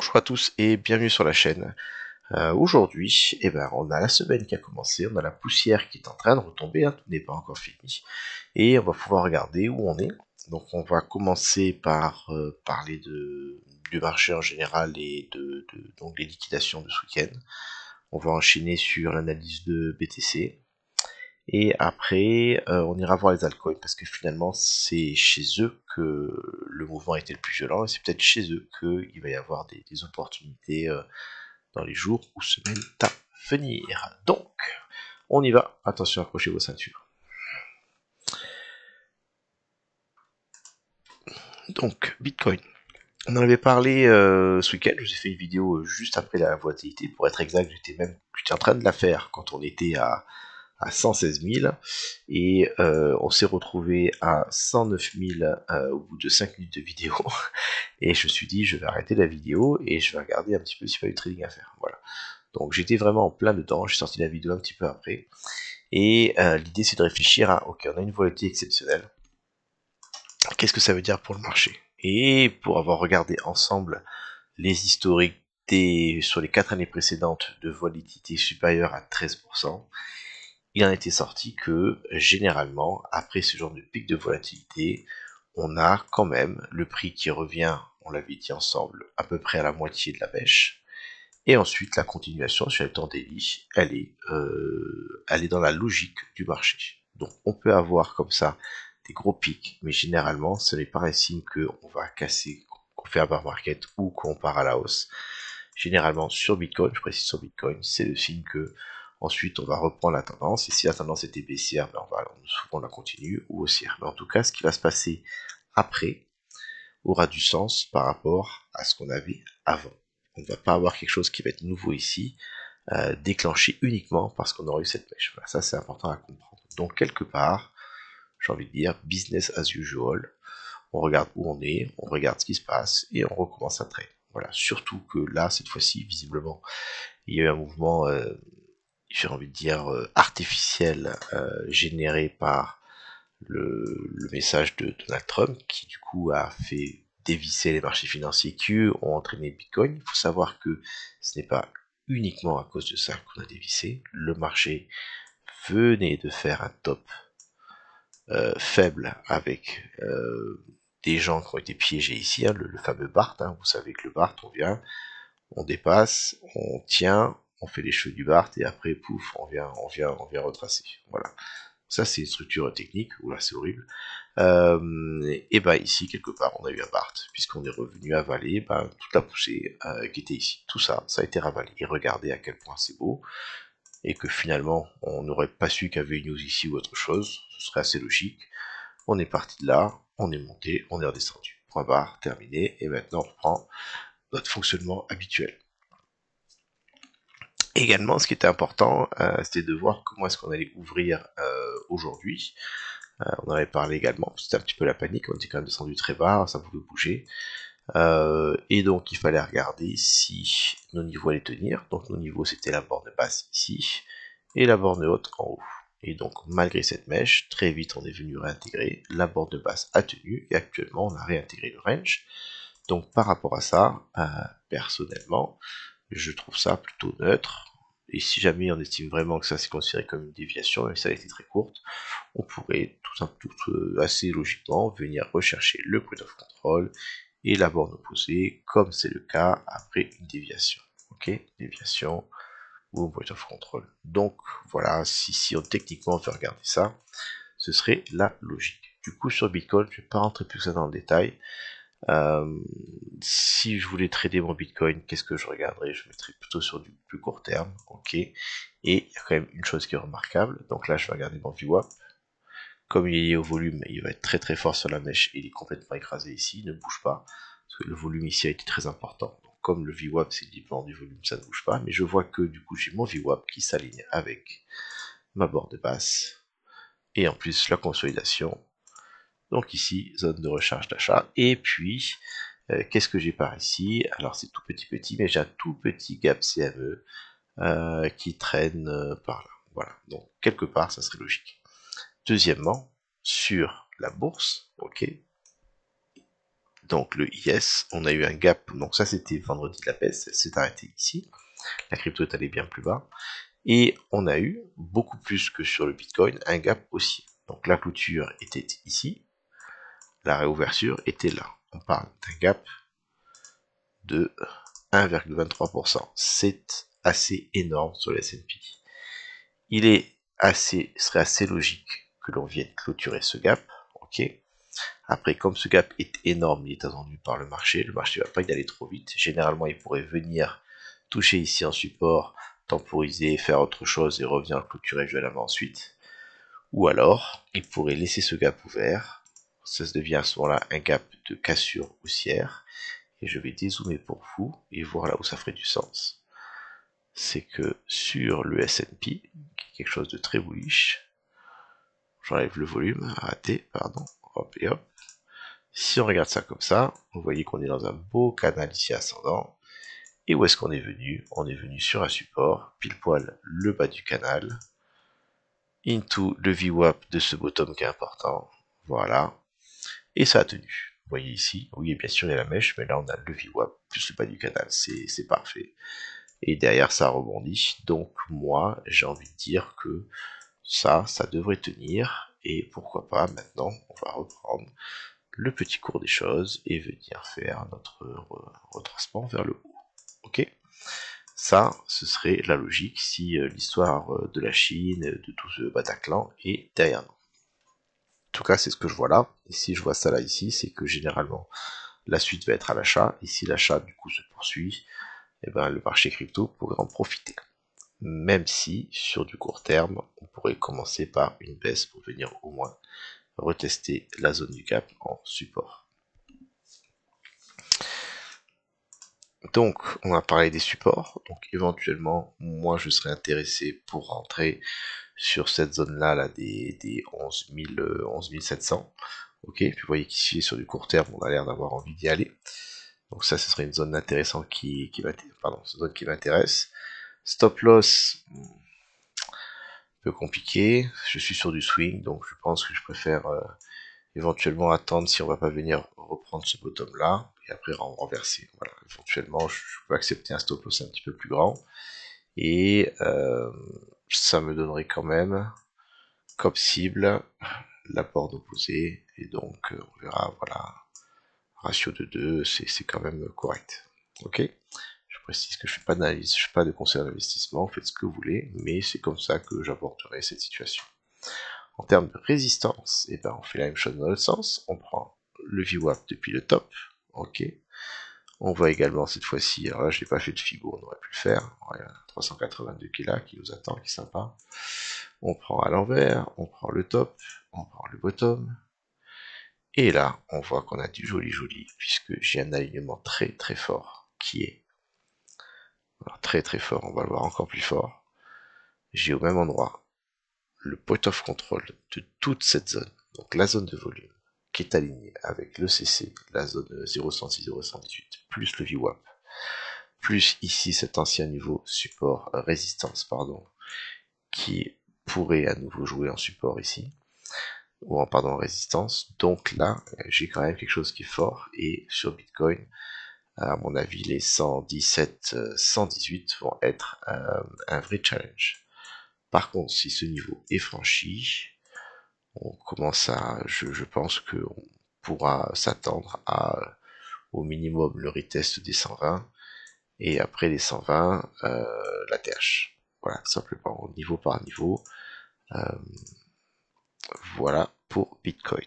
Bonjour à tous et bienvenue sur la chaîne. Aujourd'hui, on a la semaine qui a commencé, on a la poussière qui est en train de retomber, hein, tout n'est pas encore fini, et on va pouvoir regarder où on est. Donc on va commencer par parler du marché en général et donc les liquidations de ce week-end. On va enchaîner sur l'analyse de BTC. Et après, on ira voir les altcoins parce que finalement, c'est chez eux que le mouvement a été le plus violent et c'est peut-être chez eux qu'il va y avoir des opportunités dans les jours ou semaines à venir. Donc, on y va. Attention, accrochez vos ceintures. Donc, Bitcoin. On en avait parlé ce week-end, je vous ai fait une vidéo juste après la volatilité. Pour être exact, j'étais en train de la faire quand on était à 116 000 et on s'est retrouvé à 109 000 au bout de 5 minutes de vidéo et je me suis dit je vais arrêter la vidéo et je vais regarder un petit peu s'il y a pas eu de trading à faire. Voilà. Donc j'étais vraiment en plein dedans, j'ai sorti la vidéo un petit peu après et l'idée c'est de réfléchir à ok, on a une volatilité exceptionnelle, qu'est-ce que ça veut dire pour le marché? Et pour avoir regardé ensemble les historiques sur les 4 années précédentes de volatilité supérieure à 13%, il en était sorti que généralement, après ce genre de pic de volatilité, on a quand même le prix qui revient, on l'avait dit ensemble, à peu près à la moitié de la mèche. Et ensuite, la continuation sur les temps daily, elle est dans la logique du marché. Donc, on peut avoir comme ça des gros pics, mais généralement, ce n'est pas un signe qu'on va casser, qu'on fait un bear market ou qu'on part à la hausse. Généralement, sur Bitcoin, je précise sur Bitcoin, c'est le signe que ensuite on va reprendre la tendance. Et si la tendance était baissière, souvent on la continue, ou haussière. Mais en tout cas, ce qui va se passer après aura du sens par rapport à ce qu'on avait avant. On ne va pas avoir quelque chose qui va être nouveau ici, déclenché uniquement parce qu'on aura eu cette mèche. Voilà, ça c'est important à comprendre. Donc quelque part, j'ai envie de dire business as usual. On regarde où on est, on regarde ce qui se passe et on recommence à trade. Voilà, surtout que là, cette fois-ci, visiblement, il y a eu un mouvement, j'ai envie de dire, artificiel, généré par le message de Donald Trump, qui du coup a fait dévisser les marchés financiers qui, eux, ont entraîné Bitcoin. Il faut savoir que ce n'est pas uniquement à cause de ça qu'on a dévissé. Le marché venait de faire un top faible avec des gens qui ont été piégés ici, hein, le fameux BART, hein, vous savez que le BART, on vient, on dépasse, on tient, on fait les cheveux du BART et après, pouf, on vient retracer. Voilà. Ça, c'est une structure technique, oula, c'est horrible. Et bah ici, quelque part, on a eu un BART, puisqu'on est revenu avaler toute la poussée qui était ici. Tout ça, ça a été ravalé. Et regardez à quel point c'est beau, et que finalement, on n'aurait pas su qu'il y avait une news ici ou autre chose, ce serait assez logique. On est parti de là, on est monté, on est redescendu. Point barre, terminé, et maintenant on reprend notre fonctionnement habituel. Également, ce qui était important, c'était de voir comment est-ce qu'on allait ouvrir aujourd'hui. On en avait parlé également, c'était un petit peu la panique, on était quand même descendu très bas, ça pouvait bouger. Et donc il fallait regarder si nos niveaux allaient tenir. Donc nos niveaux c'était la borne basse ici, et la borne haute en haut. Et donc malgré cette mèche, très vite on est venu réintégrer, la borne basse a tenu, et actuellement on a réintégré le range. Donc par rapport à ça, personnellement, je trouve ça plutôt neutre. Et si jamais on estime vraiment que ça c'est considéré comme une déviation, et ça a été très courte, on pourrait assez logiquement venir rechercher le point of control et la borne opposée, comme c'est le cas après une déviation. Ok, déviation ou point of control. Donc voilà, si on techniquement veut regarder ça, ce serait la logique. Du coup sur Bitcoin, je ne vais pas rentrer plus que ça dans le détail. Si je voulais trader mon Bitcoin, qu'est-ce que je regarderais? Je mettrais plutôt sur du plus court terme, ok. Et il y a quand même une chose qui est remarquable. Donc là, je vais regarder mon VWAP. Comme il est lié au volume, il va être très très fort sur la mèche et il est complètement écrasé ici, il ne bouge pas, parce que le volume ici a été très important. Donc, comme le VWAP c'est le dépend du volume, ça ne bouge pas, mais je vois que du coup j'ai mon VWAP qui s'aligne avec ma borne basse, et en plus la consolidation. Donc ici, zone de recharge d'achat, et puis, qu'est-ce que j'ai par ici? Alors c'est tout petit, mais j'ai un tout petit gap CME qui traîne par là. Voilà, donc quelque part ça serait logique. Deuxièmement, sur la bourse, ok, donc le IS, on a eu un gap, donc ça c'était vendredi de la baisse, elle s'est arrêtée ici, la crypto est allée bien plus bas, et on a eu, beaucoup plus que sur le Bitcoin, un gap aussi. Donc la clôture était ici, la réouverture était là. On parle d'un gap de 1,23%. C'est assez énorme sur le S&P. Serait assez logique que l'on vienne clôturer ce gap, ok. Après, comme ce gap est énorme, il est attendu par le marché va pas y aller trop vite. Généralement, il pourrait venir toucher ici en support, temporiser, faire autre chose et revenir clôturer violemment ensuite. Ou alors, il pourrait laisser ce gap ouvert. Ça devient à ce moment-là un gap de cassure haussière. Et je vais dézoomer pour vous et voir là où ça ferait du sens. C'est que sur le S&P, qui est quelque chose de très bullish, j'enlève le volume, raté, pardon, hop et hop. Si on regarde ça comme ça, vous voyez qu'on est dans un beau canal ici ascendant. Et où est-ce qu'on est venu? On est venu sur un support, pile poil le bas du canal, into le VWAP de ce bottom qui est important, voilà, et ça a tenu. Vous voyez ici, oui, bien sûr il y a la mèche, mais là on a le VWAP plus le bas du canal, c'est parfait. Et derrière ça rebondit, donc moi j'ai envie de dire que ça devrait tenir, et pourquoi pas maintenant on va reprendre le petit cours des choses et venir faire notre retracement vers le haut. Ok? Ça, ce serait la logique si l'histoire de la Chine, de tout ce Bataclan est derrière nous. En tout cas, c'est ce que je vois là. Et si je vois ça là ici, c'est que généralement la suite va être à l'achat. Et si l'achat du coup se poursuit, et ben, le marché crypto pourrait en profiter. Même si sur du court terme, on pourrait commencer par une baisse pour venir au moins retester la zone du gap en support. Donc, on va parler des supports. Donc, éventuellement, moi, je serais intéressé pour rentrer sur cette zone-là là, des 11 700. Ok, puis vous voyez qu'ici, sur du court terme, on a l'air d'avoir envie d'y aller. Donc ça, ce serait une zone intéressante qui m'intéresse. Stop loss, un peu compliqué. Je suis sur du swing, donc je pense que je préfère éventuellement attendre si on va pas venir reprendre ce bottom là et après renverser. Voilà, éventuellement je peux accepter un stop loss un petit peu plus grand et ça me donnerait quand même comme cible la porte opposée et donc on verra. Voilà, ratio de 2 c'est quand même correct. Ok, je précise que je fais pas d'analyse, je fais pas de conseil d'investissement, faites ce que vous voulez, mais c'est comme ça que j'aborderai cette situation. En termes de résistance, et ben on fait la même chose dans l'autre sens. On prend le VWAP depuis le top. Ok. On voit également cette fois-ci, alors là je n'ai pas fait de Fibo, on aurait pu le faire. Il y a 382 qui est là, qui nous attend, qui est sympa. On prend à l'envers, on prend le top, on prend le bottom. Et là, on voit qu'on a du joli, puisque j'ai un alignement très très fort, qui est alors, très très fort, on va le voir encore plus fort. J'ai au même endroit le point of control de toute cette zone, donc la zone de volume, qui est alignée avec le CC, la zone 0,106, 0,118, plus le VWAP, plus ici cet ancien niveau support, résistance, pardon, qui pourrait à nouveau jouer en support ici, ou en pardon résistance. Donc là, j'ai quand même quelque chose qui est fort, et sur Bitcoin, à mon avis, les 117, 118 vont être un vrai challenge. Par contre, si ce niveau est franchi, on commence à, je pense qu'on pourra s'attendre à au minimum le retest des 120 et après les 120 la TH. Voilà, simplement niveau par niveau. Voilà pour Bitcoin.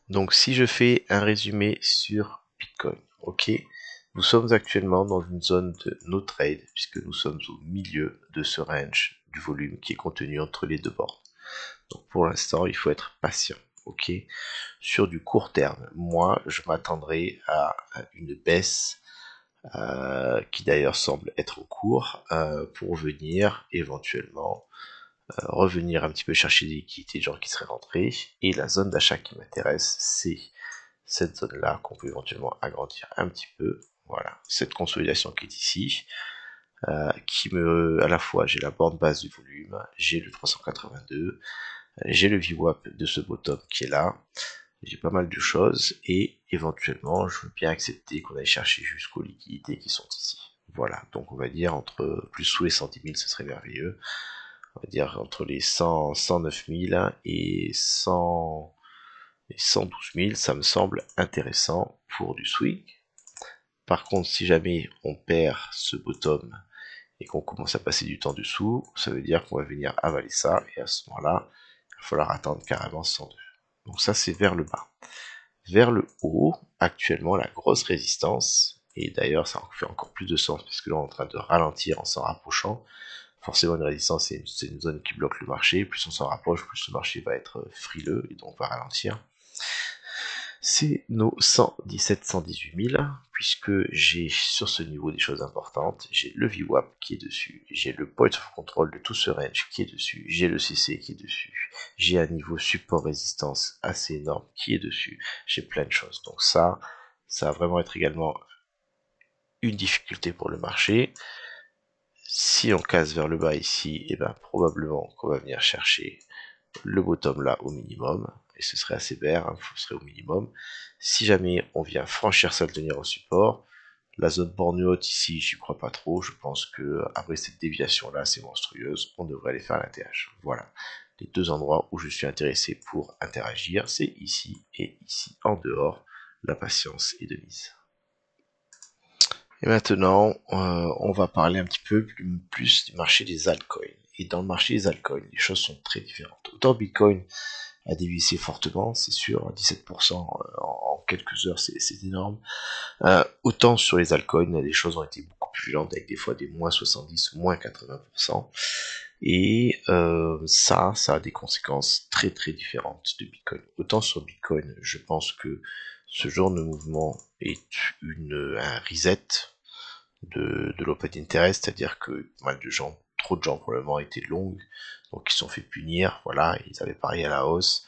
Donc si je fais un résumé sur Bitcoin, ok, nous sommes actuellement dans une zone de no trade puisque nous sommes au milieu de ce range du volume qui est contenu entre les deux bords. Donc pour l'instant, il faut être patient, ok. Sur du court terme, moi, je m'attendrai à une baisse qui d'ailleurs semble être en cours pour venir éventuellement revenir un petit peu chercher des liquidités, genre qui seraient rentrés. Et la zone d'achat qui m'intéresse, c'est cette zone-là qu'on peut éventuellement agrandir un petit peu. Voilà, cette consolidation qui est ici. À la fois, j'ai la borne basse du volume, j'ai le 382, j'ai le VWAP de ce bottom qui est là. j'ai pas mal de choses, et éventuellement, je veux bien accepter qu'on aille chercher jusqu'aux liquidités qui sont ici. Voilà, donc on va dire entre plus sous les 110 000, ce serait merveilleux. On va dire entre les 100, 109 000 et 100 et 112 000, ça me semble intéressant pour du swing. Par contre, si jamais on perd ce bottom et qu'on commence à passer du temps dessous, ça veut dire qu'on va venir avaler ça, et à ce moment-là, il va falloir attendre carrément 102. Donc ça, c'est vers le bas. Vers le haut, actuellement, la grosse résistance, et d'ailleurs, ça fait encore plus de sens, parce que là, on est en train de ralentir en s'en rapprochant. Forcément, une résistance, c'est une zone qui bloque le marché. Plus on s'en rapproche, plus le marché va être frileux, et donc va ralentir. C'est nos 117 118 000, puisque j'ai sur ce niveau des choses importantes. J'ai le VWAP qui est dessus, j'ai le point of control de tout ce range qui est dessus, j'ai le CC qui est dessus, j'ai un niveau support résistance assez énorme qui est dessus, j'ai plein de choses. Donc ça va vraiment être également une difficulté pour le marché. Si on casse vers le bas ici, et ben probablement qu'on va venir chercher le bottom là au minimum, et ce serait assez vert, hein, ce serait au minimum. Si jamais on vient franchir ça, le tenir au support, la zone borne haute ici, j'y crois pas trop, je pense que après cette déviation là, c'est monstrueuse, on devrait aller faire l'ATH. Voilà, les deux endroits où je suis intéressé pour interagir, c'est ici et ici. En dehors, la patience est de mise. Et maintenant, on va parler un petit peu plus du marché des altcoins. Et dans le marché des altcoins, les choses sont très différentes. Autant Bitcoin a dévissé fortement, c'est sûr, 17% en quelques heures, c'est énorme. Autant sur les altcoins, les choses ont été beaucoup plus violentes, avec des fois des moins 70, moins 80%. Et ça a des conséquences très très différentes de Bitcoin. Autant sur Bitcoin, je pense que ce genre de mouvement est un reset de l'open interest, c'est-à-dire que pas mal de gens, trop de gens probablement étaient longs, donc ils se sont fait punir, voilà, ils avaient parié à la hausse,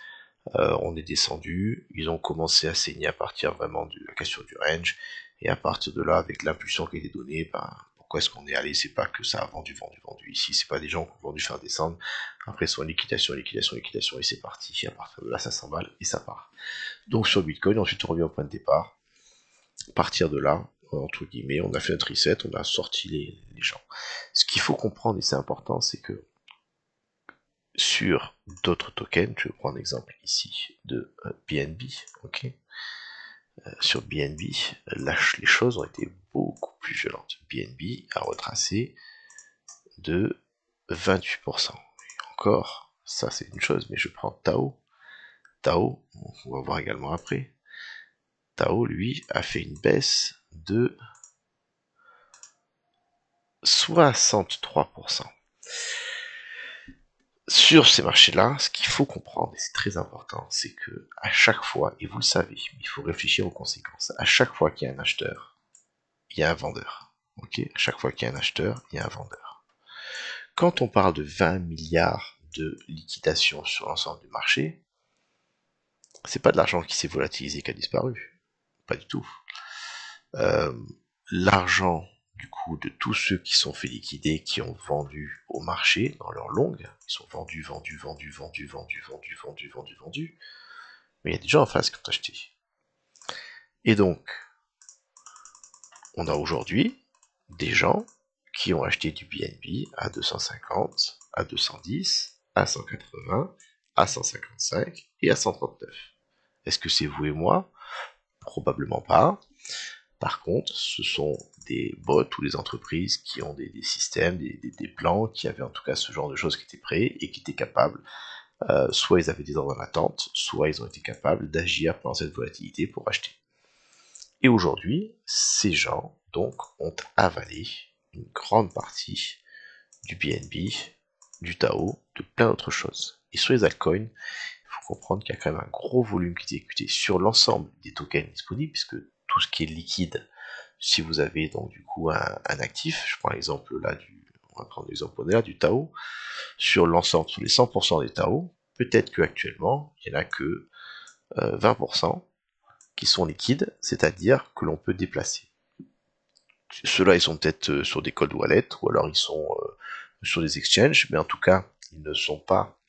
on est descendu, ils ont commencé à saigner à partir vraiment de la question du range, et à partir de là, avec l'impulsion qui a été donnée, ben, pourquoi est-ce qu'on est allé? C'est pas que ça a vendu, vendu, vendu. Ici, c'est pas des gens qui ont vendu faire descendre. Après, soit liquidation, liquidation, liquidation, et c'est parti. Et à partir de là, ça s'emballe et ça part. Donc sur Bitcoin, ensuite on revient au point de départ. À partir de là, entre guillemets, on a fait notre reset, on a sorti les gens. Ce qu'il faut comprendre, et c'est important, c'est que sur d'autres tokens, je vais prendre l'exemple ici de BNB, ok, sur BNB, les choses ont été beaucoup plus violentes. BNB a retracé de 28%. Et encore, ça c'est une chose, mais je prends Tao. Tao, on va voir également après. Tao, lui, a fait une baisse de 63%. Sur ces marchés-là, ce qu'il faut comprendre, et c'est très important, c'est que à chaque fois, et vous le savez, il faut réfléchir aux conséquences, à chaque fois qu'il y a un acheteur, il y a un vendeur. Ok, à chaque fois qu'il y a un acheteur, il y a un vendeur. Quand on parle de 20 milliards de liquidation sur l'ensemble du marché, c'est pas de l'argent qui s'est volatilisé qui a disparu. Pas du tout. L'argent du coup de tous ceux qui sont fait liquider, qui ont vendu au marché dans leur longue, ils sont vendus, vendus, vendus, vendus, vendus, vendus, vendus, vendus, vendus, mais il y a des gens en face qui ont acheté. Et donc, on a aujourd'hui des gens qui ont acheté du BNB à 250, à 210, à 180, à 155 et à 139. Est-ce que c'est vous et moi? Probablement pas. Par contre, ce sont des bots ou des entreprises qui ont des systèmes, des plans, qui avaient en tout cas ce genre de choses qui étaient prêts et qui étaient capables, soit ils avaient des ordres en attente, soit ils ont été capables d'agir pendant cette volatilité pour acheter. Et aujourd'hui, ces gens, donc, ont avalé une grande partie du BNB, du Tao, de plein d'autres choses. Et sur les altcoins, il faut comprendre qu'il y a quand même un gros volume qui est exécuté sur l'ensemble des tokens disponibles, puisque tout ce qui est liquide, si vous avez donc du coup un actif, je prends l'exemple là on va prendre l'exemple là du Tao, sur l'ensemble, sur les 100% des Tao, peut-être qu'actuellement, il n'y en a que 20% qui sont liquides, c'est-à-dire que l'on peut déplacer. Ceux-là, ils sont peut-être sur des cold wallets, ou alors ils sont sur des exchanges, mais en tout cas, ils ne sont pas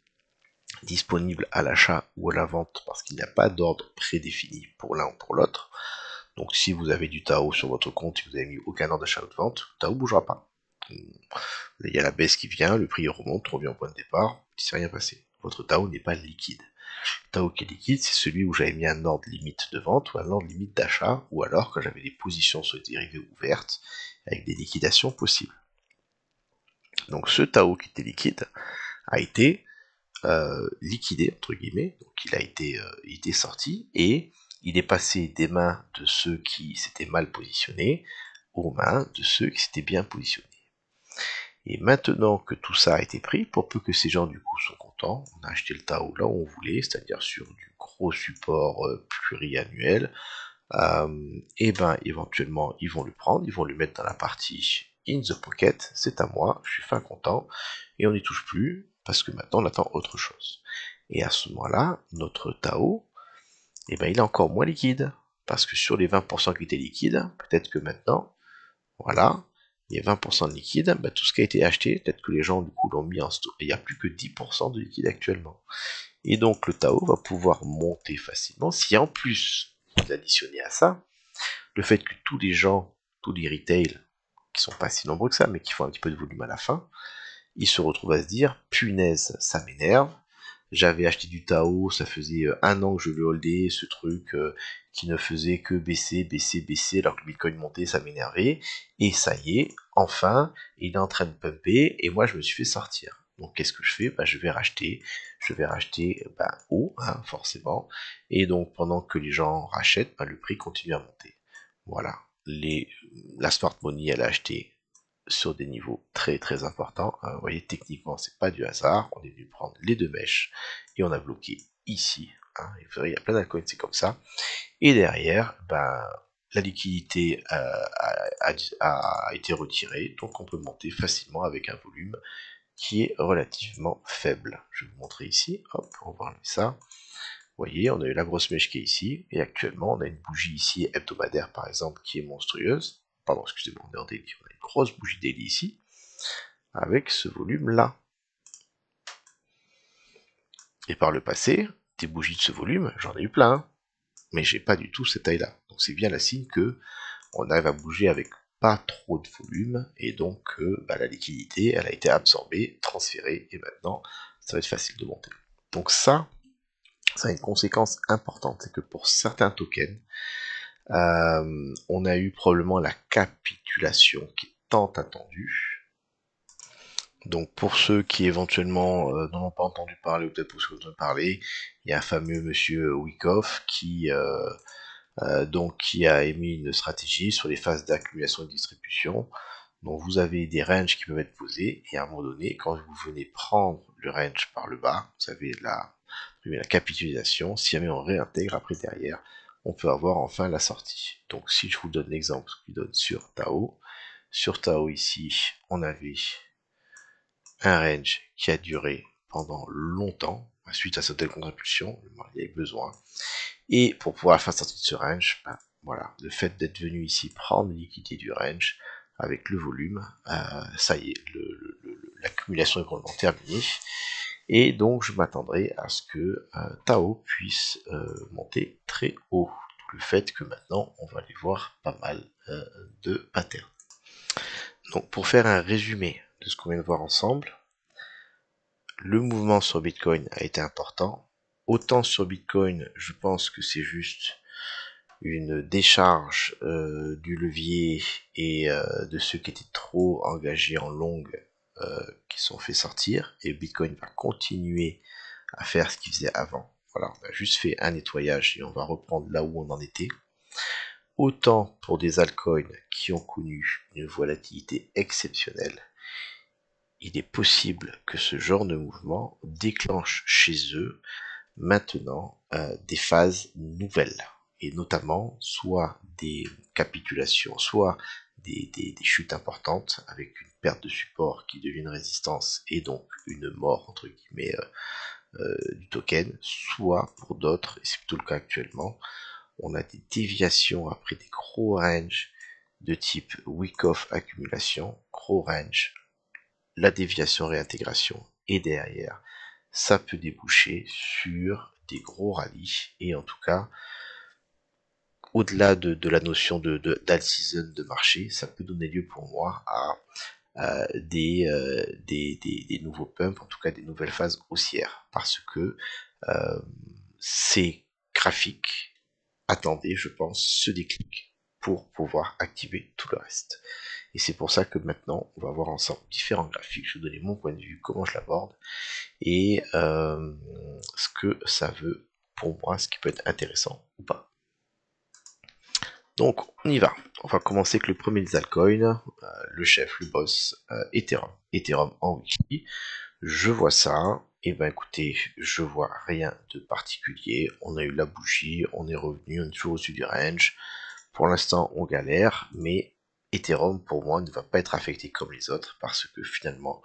disponible à l'achat ou à la vente parce qu'il n'y a pas d'ordre prédéfini pour l'un ou pour l'autre. Donc si vous avez du Tao sur votre compte et que vous n'avez mis aucun ordre d'achat ou de vente, le Tao ne bougera pas. Il y a la baisse qui vient, le prix remonte, revient au point de départ, il ne s'est rien passé. Votre Tao n'est pas liquide. Le Tao qui est liquide, c'est celui où j'avais mis un ordre limite de vente ou un ordre limite d'achat, ou alors quand j'avais des positions sur les dérivés ouvertes, avec des liquidations possibles. Donc ce Tao qui était liquide a été liquidé, entre guillemets, donc il a été sorti, et il est passé des mains de ceux qui s'étaient mal positionnés aux mains de ceux qui s'étaient bien positionnés. Et maintenant que tout ça a été pris, pour peu que ces gens du coup sont contents, on a acheté le Tao là où on voulait, c'est-à-dire sur du gros support pluriannuel, et ben éventuellement ils vont le prendre, ils vont le mettre dans la partie in the pocket, c'est à moi, je suis fin content, et on n'y touche plus, parce que maintenant on attend autre chose. Et à ce moment-là, notre Tao, et ben il est encore moins liquide, parce que sur les 20% qui étaient liquides, peut-être que maintenant, voilà, il y a 20% de liquide, ben tout ce qui a été acheté, peut-être que les gens du coup l'ont mis en stock, il n'y a plus que 10% de liquide actuellement. Et donc le Tao va pouvoir monter facilement, si en plus vous additionnez à ça, le fait que tous les gens, tous les retails, qui sont pas si nombreux que ça, mais qui font un petit peu de volume à la fin, ils se retrouvent à se dire, punaise, ça m'énerve, j'avais acheté du Tao, ça faisait un an que je le holdais, ce truc qui ne faisait que baisser, baisser, baisser, alors que le Bitcoin montait, ça m'énervait, et ça y est, enfin, il est en train de pumper, et moi je me suis fait sortir. Donc qu'est-ce que je fais? Bah, je vais racheter haut, hein, forcément, et donc pendant que les gens rachètent, bah, le prix continue à monter. Voilà, la smart money, elle a acheté sur des niveaux très très importants. Vous voyez, techniquement, c'est pas du hasard. On est venu prendre les deux mèches et on a bloqué ici. Hein. Il y a plein d'altcoins, c'est comme ça. Et derrière, ben, la liquidité a été retirée, donc on peut monter facilement avec un volume qui est relativement faible. Je vais vous montrer ici. Hop, on va enlever ça. Vous voyez, on a eu la grosse mèche qui est ici, et actuellement on a une bougie ici hebdomadaire par exemple qui est monstrueuse. Pardon, excusez-moi, on est en daily. On a une grosse bougie daily ici, avec ce volume là. Et par le passé, des bougies de ce volume, j'en ai eu plein, mais j'ai pas du tout cette taille là. Donc c'est bien la signe que on arrive à bouger avec pas trop de volume, et donc la liquidité elle a été absorbée, transférée, et maintenant ça va être facile de monter. Donc ça a une conséquence importante, c'est que pour certains tokens, on a eu probablement la capitulation qui est tant attendue. Donc pour ceux qui éventuellement n'en ont pas entendu parler, ou peut-être pour ceux qui en ont parlé, il y a un fameux monsieur Wyckoff qui a émis une stratégie sur les phases d'accumulation et de distribution. Donc vous avez des ranges qui peuvent être posés, et à un moment donné, quand vous venez prendre le range par le bas, vous avez la capitalisation. Si jamais on réintègre après derrière, on peut avoir enfin la sortie. Donc si je vous donne l'exemple qui donne sur Tao ici, on avait un range qui a duré pendant longtemps, suite à cette contre-impulsion, il y avait besoin. Et pour pouvoir faire sortir de ce range, ben, voilà, le fait d'être venu ici prendre l'équité du range avec le volume, ça y est, l'accumulation est complètement terminée. Et donc je m'attendrai à ce que Tao puisse monter très haut. Le fait que maintenant on va aller voir pas mal de patterns. Donc pour faire un résumé de ce qu'on vient de voir ensemble, le mouvement sur Bitcoin a été important. Autant sur Bitcoin, je pense que c'est juste une décharge du levier et de ceux qui étaient trop engagés en longue qui sont fait sortir, et Bitcoin va continuer à faire ce qu'il faisait avant. Voilà, on a juste fait un nettoyage et on va reprendre là où on en était. Autant pour des altcoins qui ont connu une volatilité exceptionnelle, il est possible que ce genre de mouvement déclenche chez eux maintenant des phases nouvelles, et notamment soit des capitulations, soit des chutes importantes avec une perte de support qui devient une résistance et donc une mort entre guillemets du token, soit pour d'autres, et c'est plutôt le cas actuellement, on a des déviations après des gros ranges de type Wyckoff accumulation, gros range, la déviation réintégration, et derrière ça peut déboucher sur des gros rallyes, et en tout cas, au-delà de la notion d'alt-season de marché, ça peut donner lieu pour moi à des nouveaux pumps, en tout cas des nouvelles phases haussières, parce que ces graphiques attendaient, je pense, ce déclic pour pouvoir activer tout le reste. Et c'est pour ça que maintenant, on va voir ensemble différents graphiques, je vais donner mon point de vue, comment je l'aborde, et ce que ça veut pour moi, ce qui peut être intéressant ou pas. Donc, on y va. On va commencer avec le premier des altcoins, le chef, le boss, Ethereum. Ethereum en weekly. Je vois ça, et ben écoutez, je vois rien de particulier. On a eu la bougie, on est revenu, on est toujours au-dessus du range. Pour l'instant, on galère, mais Ethereum, pour moi, ne va pas être affecté comme les autres, parce que finalement,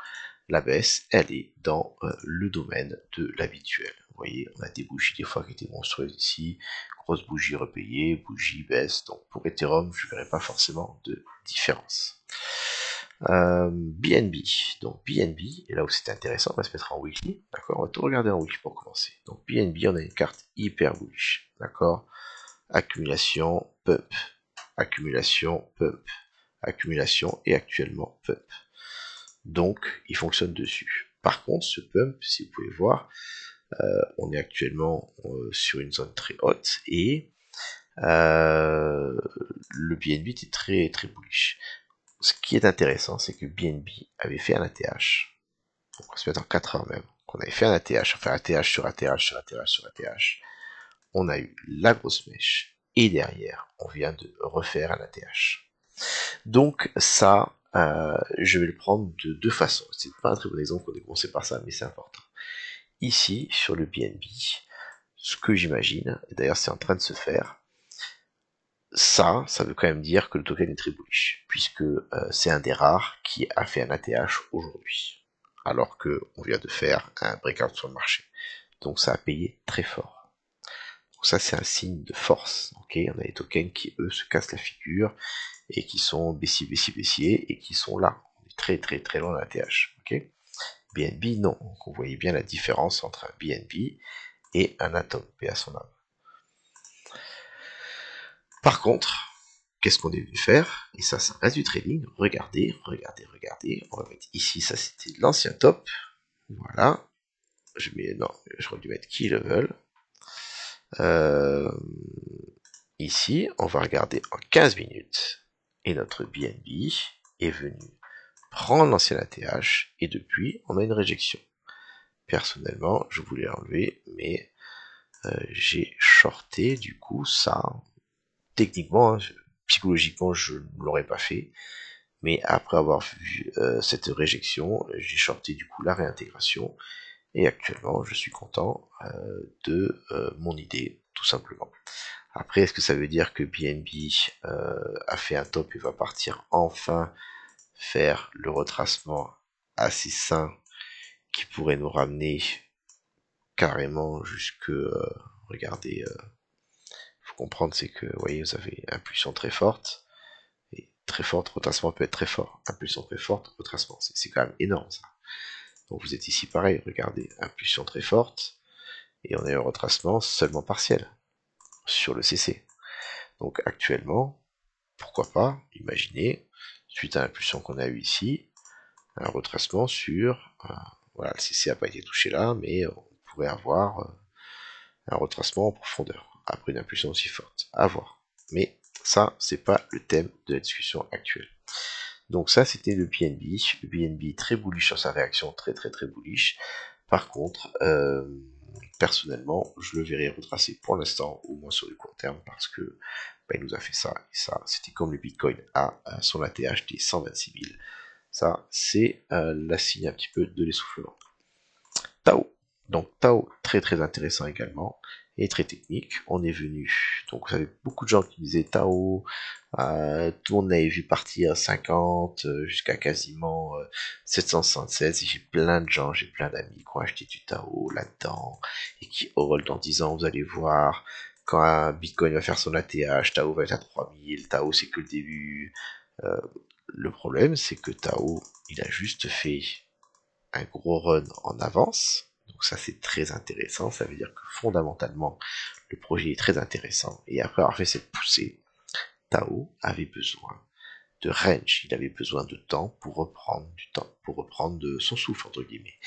la baisse, elle est dans le domaine de l'habituel. Vous voyez, on a des bougies des fois qui étaient monstrueuses ici, grosse bougie repayée, bougie baisse, donc pour Ethereum, je ne verrai pas forcément de différence. BNB, donc BNB, et là où c'est intéressant, on va se mettre en weekly, d'accord, on va tout regarder en weekly pour commencer. Donc BNB, on a une carte hyper bullish, d'accord, accumulation, pump, accumulation, pump, accumulation et actuellement pump. Donc, il fonctionne dessus. Par contre, ce pump, si vous pouvez voir, on est actuellement sur une zone très haute et le BNB était très très bullish. Ce qui est intéressant, c'est que BNB avait fait un ATH. Donc, on va se mettre en 4 heures même. On avait fait un ATH, enfin ATH sur ATH sur ATH sur ATH. On a eu la grosse mèche et derrière, on vient de refaire un ATH. Donc ça, je vais le prendre de deux façons. C'est pas un très bon exemple qu'on ait commencé par ça, mais c'est important. Ici, sur le BNB, ce que j'imagine, et d'ailleurs c'est en train de se faire, ça veut quand même dire que le token est très bullish, puisque c'est un des rares qui a fait un ATH aujourd'hui, alors qu'on vient de faire un breakout sur le marché. Donc ça a payé très fort. Donc ça c'est un signe de force. Okay, on a des tokens qui eux se cassent la figure et qui sont baissiers et qui sont là. On est très très très loin de la TH. Okay, BNB non. Donc vous voyez bien la différence entre un BNB et un Atom, paix à son âme. Par contre, qu'est-ce qu'on est venu faire? Et ça reste du trading. Regardez, regardez, regardez. On va mettre ici, ça c'était l'ancien top. Voilà. Je mets, non, j'aurais dû mettre key level. Ici, on va regarder en 15 minutes. Et notre BNB est venu prendre l'ancien ATH et depuis, on a une réjection. Personnellement, je voulais l'enlever, mais j'ai shorté du coup ça. Techniquement, psychologiquement, je ne l'aurais pas fait. Mais après avoir vu cette réjection, j'ai shorté du coup la réintégration. Et actuellement, je suis content de mon idée, tout simplement. Après, est-ce que ça veut dire que BNB a fait un top et va partir enfin faire le retracement assez sain qui pourrait nous ramener carrément jusque... regardez, faut comprendre, c'est que, vous voyez, vous avez impulsion très forte, et très forte, retracement peut être très fort. Impulsion très forte, retracement, c'est quand même énorme ça. Donc vous êtes ici pareil, regardez, impulsion très forte, et on a un retracement seulement partiel sur le CC. Donc actuellement, pourquoi pas, imaginez, suite à l'impulsion qu'on a eu ici, un retracement sur, voilà, le CC n'a pas été touché là, mais on pourrait avoir un retracement en profondeur, après une impulsion aussi forte, à voir. Mais ça, c'est pas le thème de la discussion actuelle. Donc ça, c'était le BNB très bullish sur sa réaction, très très très bullish. Par contre, personnellement, je le verrai retracer pour l'instant, au moins sur le court terme, parce que il nous a fait ça, et ça, c'était comme le Bitcoin à son ATH des 126 000. Ça, c'est la signe un petit peu de l'essoufflement. Tao. Donc Tao, très très intéressant également, et très technique. On est venu, donc vous avez beaucoup de gens qui disaient Tao, tout le monde l'avait vu partir à 50, jusqu'à quasiment 776, et j'ai plein de gens, j'ai plein d'amis qui ont acheté du Tao là-dedans, et qui roll dans 10 ans, vous allez voir, quand un Bitcoin va faire son ATH, Tao va être à 3000, Tao c'est que le début. Le problème c'est que Tao, il a juste fait un gros run en avance, Donc ça c'est très intéressant, ça veut dire que fondamentalement le projet est très intéressant. Et après avoir fait cette poussée, Tao avait besoin de range, il avait besoin de temps pour reprendre du temps, pour reprendre de son souffle entre guillemets.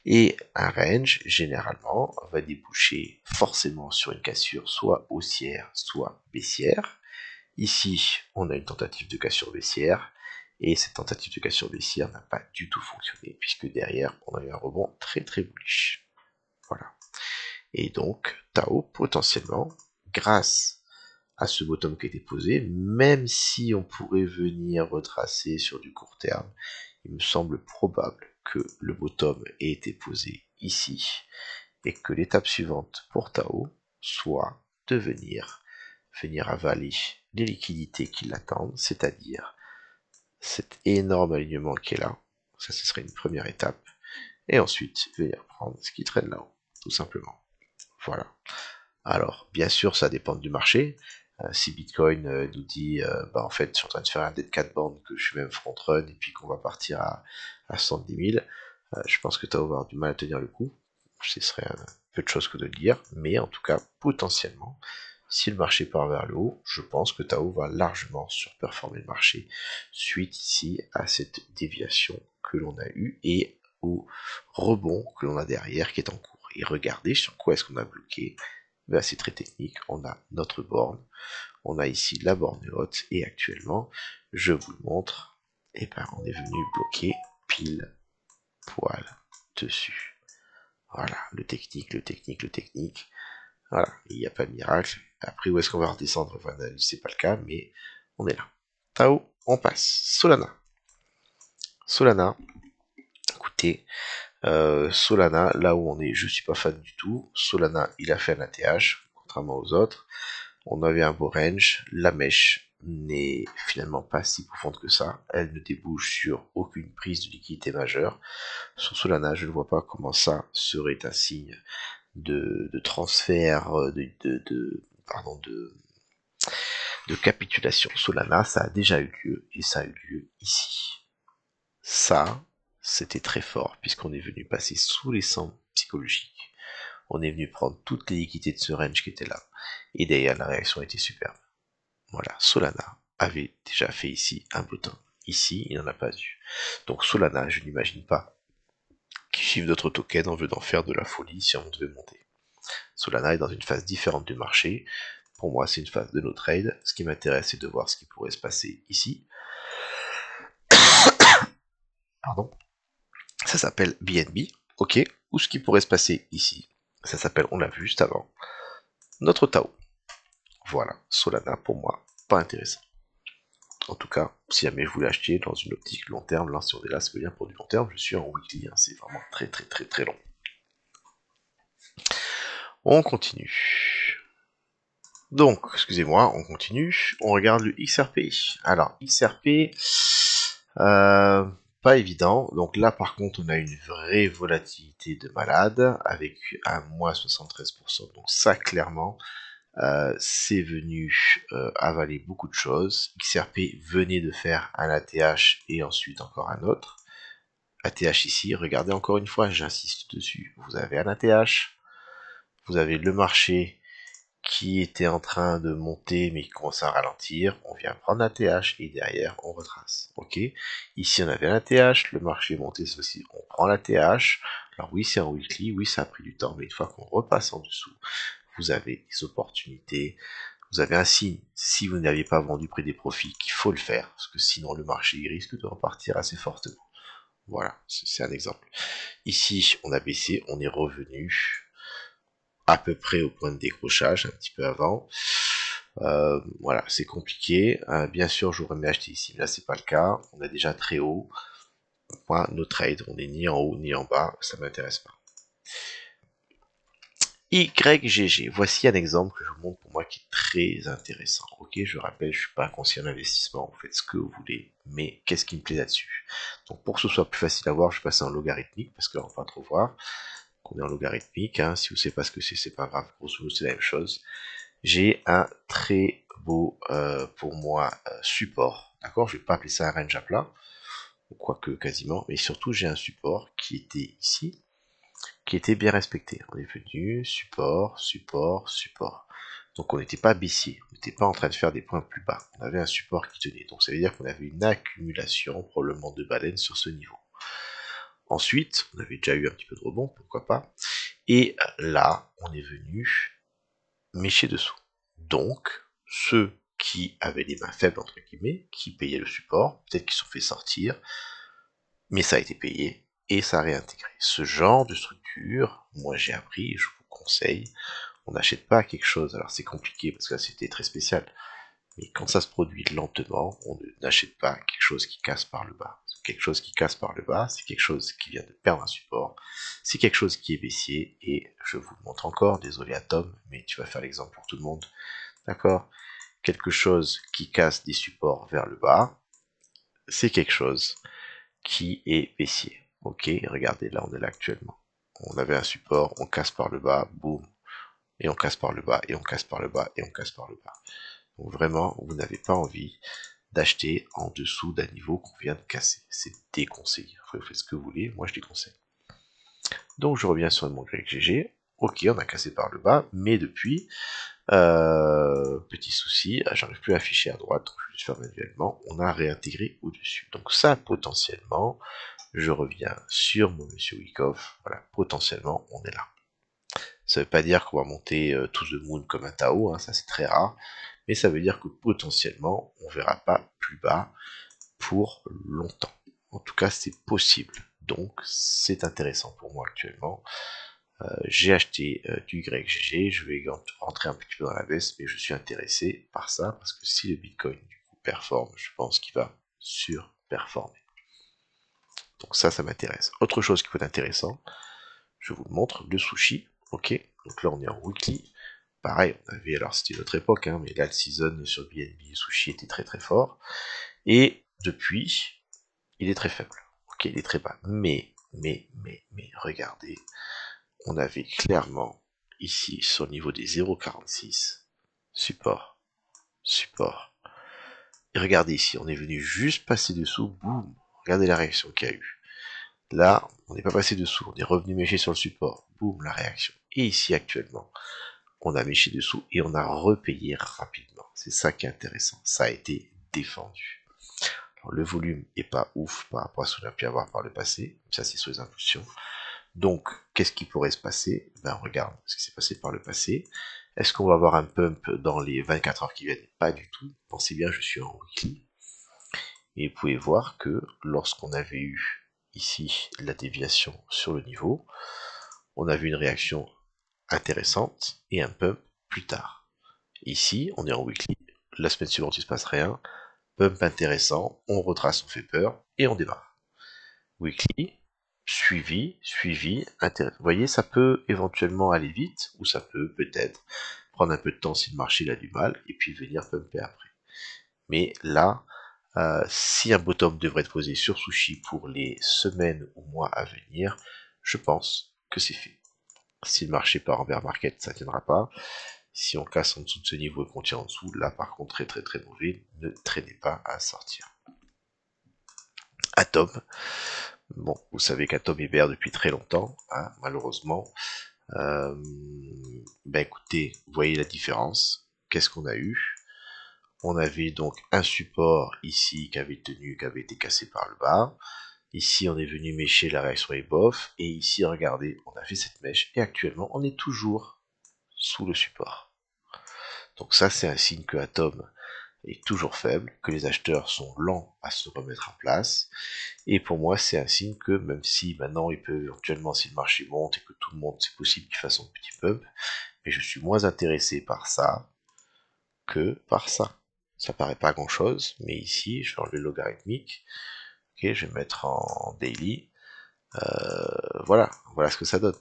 Et un range, généralement, va déboucher forcément sur une cassure soit haussière, soit baissière. Ici, on a une tentative de cassure baissière, et cette tentative de cassure baissière n'a pas du tout fonctionné, puisque derrière, on a eu un rebond très très bullish. Voilà. Et donc, Tao, potentiellement, grâce à ce bottom qui a été posé, même si on pourrait venir retracer sur du court terme, il me semble probable que le bottom ait été posé ici, et que l'étape suivante pour Tao soit de venir avaler les liquidités qui l'attendent, c'est-à-dire cet énorme alignement qui est là, ça ce serait une première étape, et ensuite venir prendre ce qui traîne là-haut, tout simplement. Voilà. Alors, bien sûr, ça dépend du marché. Si Bitcoin nous dit, bah en fait, je suis en train de faire un dead cat band, que je suis même front run, et puis qu'on va partir à 70 000, je pense que tu vas avoir du mal à tenir le coup. Ce serait un peu de choses que de le dire, mais en tout cas, potentiellement, si le marché part vers le haut, je pense que Tao va largement surperformer le marché suite ici à cette déviation que l'on a eue et au rebond que l'on a derrière qui est en cours. Et regardez sur quoi est-ce qu'on a bloqué. Ben, c'est très technique, on a notre borne, on a ici la borne haute et actuellement, je vous le montre, et ben on est venu bloquer pile poil dessus. Voilà, le technique, le technique, le technique. Voilà, il n'y a pas de miracle. Après, où est-ce qu'on va redescendre? Enfin, c'est pas le cas, mais on est là. Tao, on passe. Solana. Solana, écoutez, Solana, là où on est, je suis pas fan du tout. Solana, il a fait un ATH, contrairement aux autres. On avait un beau range. La mèche n'est finalement pas si profonde que ça. Elle ne débouche sur aucune prise de liquidité majeure. Sur Solana, je ne vois pas comment ça serait un signe de transfert, de capitulation Solana. Ça a déjà eu lieu, et ça a eu lieu ici. Ça, c'était très fort, puisqu'on est venu passer sous les 100 psychologiques. On est venu prendre toutes les liquidités de ce range qui était là. Et d'ailleurs, la réaction était superbe. Voilà, Solana avait déjà fait ici un bottom. Ici, il n'en a pas eu. Donc Solana, je n'imagine pas qu'il chiffre d'autres tokens en venant faire de la folie si on devait monter. Solana est dans une phase différente du marché. Pour moi, c'est une phase de no trade. Ce qui m'intéresse, c'est de voir ce qui pourrait se passer ici. Pardon. Ça s'appelle BNB. Ok. Ou ce qui pourrait se passer ici. Ça s'appelle, on l'a vu juste avant, notre Tao. Voilà. Solana, pour moi, pas intéressant. En tout cas, si jamais je voulais acheter dans une optique long terme, là, si on est là, c'est bien pour du long terme, je suis en weekly. Hein, c'est vraiment très très très très long. On continue. Donc, excusez-moi, on continue. On regarde le XRP. Alors, XRP, pas évident. Donc là, par contre, on a une vraie volatilité de malade avec un moins 73%. Donc ça, clairement, c'est venu avaler beaucoup de choses. XRP venait de faire un ATH et ensuite encore un autre. ATH ici, regardez encore une fois, j'insiste dessus. Vous avez un ATH, vous avez le marché qui était en train de monter mais qui commence à ralentir, on vient prendre un TH et derrière on retrace. Ok. Ici on avait un TH, le marché est monté ceci, on prend la TH. Alors oui c'est en weekly, oui ça a pris du temps, mais une fois qu'on repasse en dessous, vous avez des opportunités, vous avez un signe, si vous n'aviez pas vendu près des profits, qu'il faut le faire, parce que sinon le marché il risque de repartir assez fortement. Voilà, c'est un exemple. Ici on a baissé, on est revenu à peu près au point de décrochage, un petit peu avant. Voilà, c'est compliqué. Bien sûr, j'aurais aimé acheter ici, mais là c'est pas le cas. On est déjà très haut. Moi, nos trades, on est ni en haut ni en bas, ça m'intéresse pas. YGG, voici un exemple que je vous montre pour moi qui est très intéressant. Ok, je rappelle, je suis pas un conseiller en investissement, vous faites ce que vous voulez, mais qu'est-ce qui me plaît là-dessus? Donc pour que ce soit plus facile à voir, je passe en logarithmique parce que là on va pas trop voir. On est en logarithmique, hein. Si vous ne savez pas ce que c'est pas grave, grosso modo c'est la même chose. J'ai un très beau, pour moi, support, d'accord? Je vais pas appeler ça un range à plat, quoique quasiment, mais surtout j'ai un support qui était ici, qui était bien respecté. On est venu, support, support, support. Donc on n'était pas baissier, on n'était pas en train de faire des points plus bas. On avait un support qui tenait. Donc ça veut dire qu'on avait une accumulation probablement de baleines sur ce niveau. Ensuite, on avait déjà eu un petit peu de rebond, pourquoi pas. Et là, on est venu mécher dessous. Donc, ceux qui avaient les mains faibles, entre guillemets, qui payaient le support, peut-être qu'ils se sont fait sortir, mais ça a été payé et ça a réintégré. Ce genre de structure, moi j'ai appris, je vous conseille, on n'achète pas quelque chose, alors c'est compliqué parce que là c'était très spécial, mais quand ça se produit lentement, on n'achète pas quelque chose qui casse par le bas. Quelque chose qui casse par le bas, c'est quelque chose qui vient de perdre un support, c'est quelque chose qui est baissier, et je vous le montre encore, désolé à Tom, mais tu vas faire l'exemple pour tout le monde, d'accord? Quelque chose qui casse des supports vers le bas, c'est quelque chose qui est baissier. Ok, regardez, là on est là actuellement. On avait un support, on casse par le bas, boum, et on casse par le bas, et on casse par le bas, et on casse par le bas. Donc vraiment, vous n'avez pas envie d'acheter en dessous d'un niveau qu'on vient de casser. C'est déconseillé. Vous faites ce que vous voulez, moi je déconseille. Donc je reviens sur mon grec GG. Ok, on a cassé par le bas, mais depuis, petit souci, j'arrive plus à afficher à droite, donc je vais juste faire manuellement, on a réintégré au-dessus. Donc ça, potentiellement, je reviens sur mon monsieur Wyckoff, voilà, potentiellement, on est là. Ça veut pas dire qu'on va monter to the moon comme un Tao, hein, ça c'est très rare, mais ça veut dire que potentiellement, on verra pas plus bas pour longtemps. En tout cas, c'est possible. Donc, c'est intéressant pour moi actuellement. J'ai acheté du YGG, je vais rentrer un petit peu dans la baisse, mais je suis intéressé par ça, parce que si le Bitcoin du coup performe, je pense qu'il va surperformer. Donc ça m'intéresse. Autre chose qui peut être intéressant, je vous le montre, le sushi, ok, donc là on est en weekly, pareil, on avait, alors c'était une autre époque, hein, mais là le season sur BNB sushi était très très fort, et depuis, il est très faible, ok, il est très bas, mais, regardez, on avait clairement, ici, sur le niveau des 0,46, support, support, et regardez ici, on est venu juste passer dessous, boum, regardez la réaction qu'il y a eu. Là, on n'est pas passé dessous, on est revenu mécher sur le support. Boum, la réaction. Et ici, actuellement, on a méché dessous et on a repayé rapidement. C'est ça qui est intéressant. Ça a été défendu. Alors, le volume est pas ouf par rapport à ce qu'on a pu avoir par le passé. Ça, c'est sur les impulsions. Donc, qu'est-ce qui pourrait se passer? Ben, on regarde ce qui s'est passé par le passé. Est-ce qu'on va avoir un pump dans les 24 heures qui viennent? Pas du tout. Pensez bien, je suis en weekly. Et vous pouvez voir que lorsqu'on avait eu ici la déviation sur le niveau, on a vu une réaction intéressante et un pump plus tard. Ici, on est en weekly, la semaine suivante il se passe rien, pump intéressant, on retrace, on fait peur et on démarre. Weekly, suivi, intéressant. Vous voyez, ça peut éventuellement aller vite, ou ça peut peut-être prendre un peu de temps si le marché a du mal, et puis venir pumper après. Mais là, si un bottom devrait être posé sur Sushi pour les semaines ou mois à venir, je pense que c'est fait. Si le marché part en bear market, ça ne tiendra pas. Si on casse en dessous de ce niveau et qu'on tient en dessous, là par contre très mauvais, ne traînez pas à sortir. Atom, bon, vous savez qu'Atom est bear depuis très longtemps, hein, malheureusement. Ben écoutez, vous voyez la différence. Qu'est-ce qu'on a eu? On avait donc un support ici qui avait tenu, qui avait été cassé par le bas. Ici, on est venu mécher, la réaction est bof. Et ici, regardez, on a fait cette mèche. Et actuellement, on est toujours sous le support. Donc ça, c'est un signe que Atom est toujours faible, que les acheteurs sont lents à se remettre en place. Et pour moi, c'est un signe que même si maintenant, il peut éventuellement, si le marché monte et que tout le monde, c'est possible qu'il fasse son petit pump, mais je suis moins intéressé par ça que par ça. Ça paraît pas grand chose, mais ici, je vais enlever le logarithmique. Ok, je vais mettre en daily. Voilà ce que ça donne.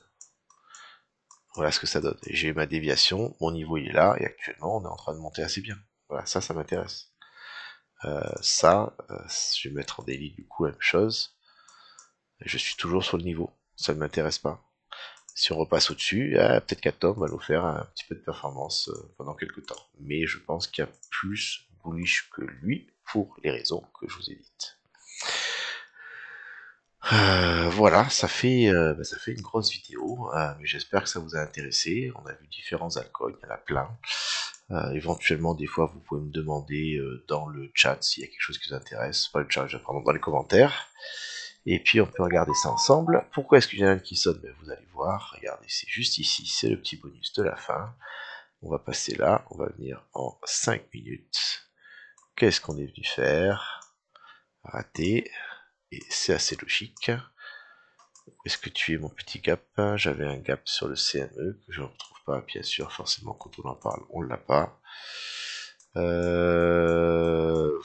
Voilà ce que ça donne. J'ai ma déviation, mon niveau il est là, et actuellement on est en train de monter assez bien. Voilà, ça m'intéresse. Je vais mettre en daily du coup la même chose. Je suis toujours sur le niveau, ça ne m'intéresse pas. Si on repasse au-dessus, peut-être qu'Atom va nous faire un petit peu de performance pendant quelques temps. Mais je pense qu'il y a plus bullish que lui pour les raisons que je vous ai dites. Voilà, ça fait une grosse vidéo, mais j'espère que ça vous a intéressé. On a vu différents altcoins, il y en a plein. Éventuellement, des fois, vous pouvez me demander dans le chat s'il y a quelque chose qui vous intéresse. Pas le chat, je vais prendre dans les commentaires. Et puis, on peut regarder ça ensemble. Pourquoi est-ce qu'il y en a un qui sonne? Ben, vous allez voir. Regardez, c'est juste ici. C'est le petit bonus de la fin. On va passer là. On va venir en 5 minutes. Qu'est-ce qu'on est venu faire? Rater. Et c'est assez logique. Où est-ce que tu es, mon petit gap? J'avais un gap sur le CME que je ne retrouve pas, bien sûr, forcément, quand on en parle, on ne l'a pas.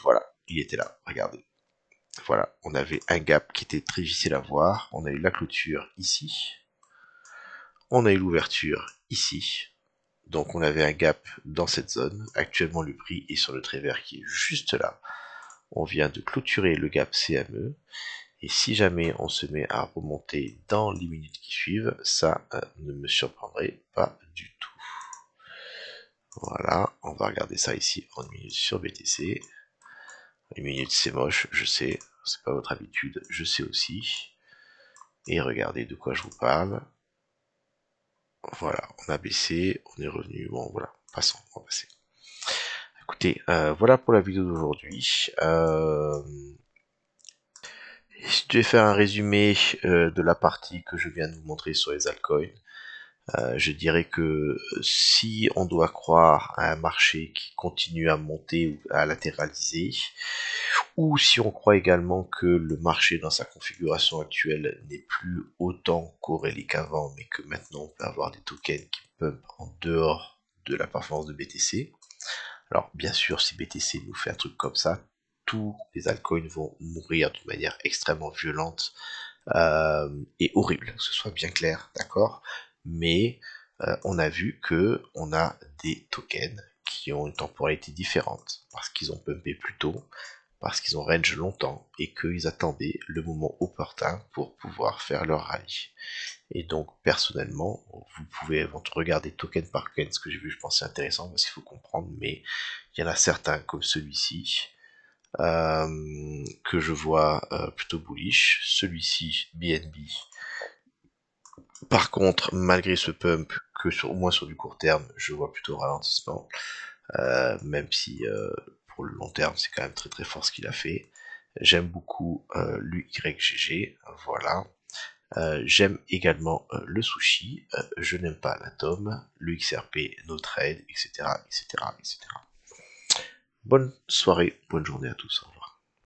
Voilà, il était là, regardez. Voilà, on avait un gap qui était très difficile à voir. On a eu la clôture ici. On a eu l'ouverture ici. Donc on avait un gap dans cette zone. Actuellement, le prix est sur le trait vert qui est juste là. On vient de clôturer le gap CME. Et si jamais on se met à remonter dans les minutes qui suivent, ça ne me surprendrait pas du tout. Voilà, on va regarder ça ici en minutes sur BTC. Les minutes c'est moche, je sais, c'est pas votre habitude, je sais aussi. Et regardez de quoi je vous parle. Voilà, on a baissé, on est revenu, bon voilà, passons, on va passer. Écoutez, voilà pour la vidéo d'aujourd'hui. Si je devais faire un résumé de la partie que je viens de vous montrer sur les altcoins, je dirais que si on doit croire à un marché qui continue à monter ou à latéraliser, ou si on croit également que le marché dans sa configuration actuelle n'est plus autant corrélé qu'avant, mais que maintenant on peut avoir des tokens qui pumpent en dehors de la performance de BTC. Alors bien sûr, si BTC nous fait un truc comme ça, tous les altcoins vont mourir d'une manière extrêmement violente et horrible, que ce soit bien clair, d'accord. Mais on a vu que on a des tokens qui ont une temporalité différente, parce qu'ils ont pumpé plus tôt, parce qu'ils ont range longtemps, et qu'ils attendaient le moment opportun pour pouvoir faire leur rallye. Et donc personnellement, vous pouvez regarder token par token, ce que j'ai vu, je pensais intéressant, parce qu'il faut comprendre, mais il y en a certains comme celui-ci, que je vois plutôt bullish. Celui-ci, BNB. Par contre, malgré ce pump, que au moins sur du court terme, je vois plutôt ralentissement. Même si pour le long terme, c'est quand même très très fort ce qu'il a fait. J'aime beaucoup l'UYGG, voilà. J'aime également le sushi, je n'aime pas l'atome, le XRP, no trade, etc., etc., etc. Bonne soirée, bonne journée à tous.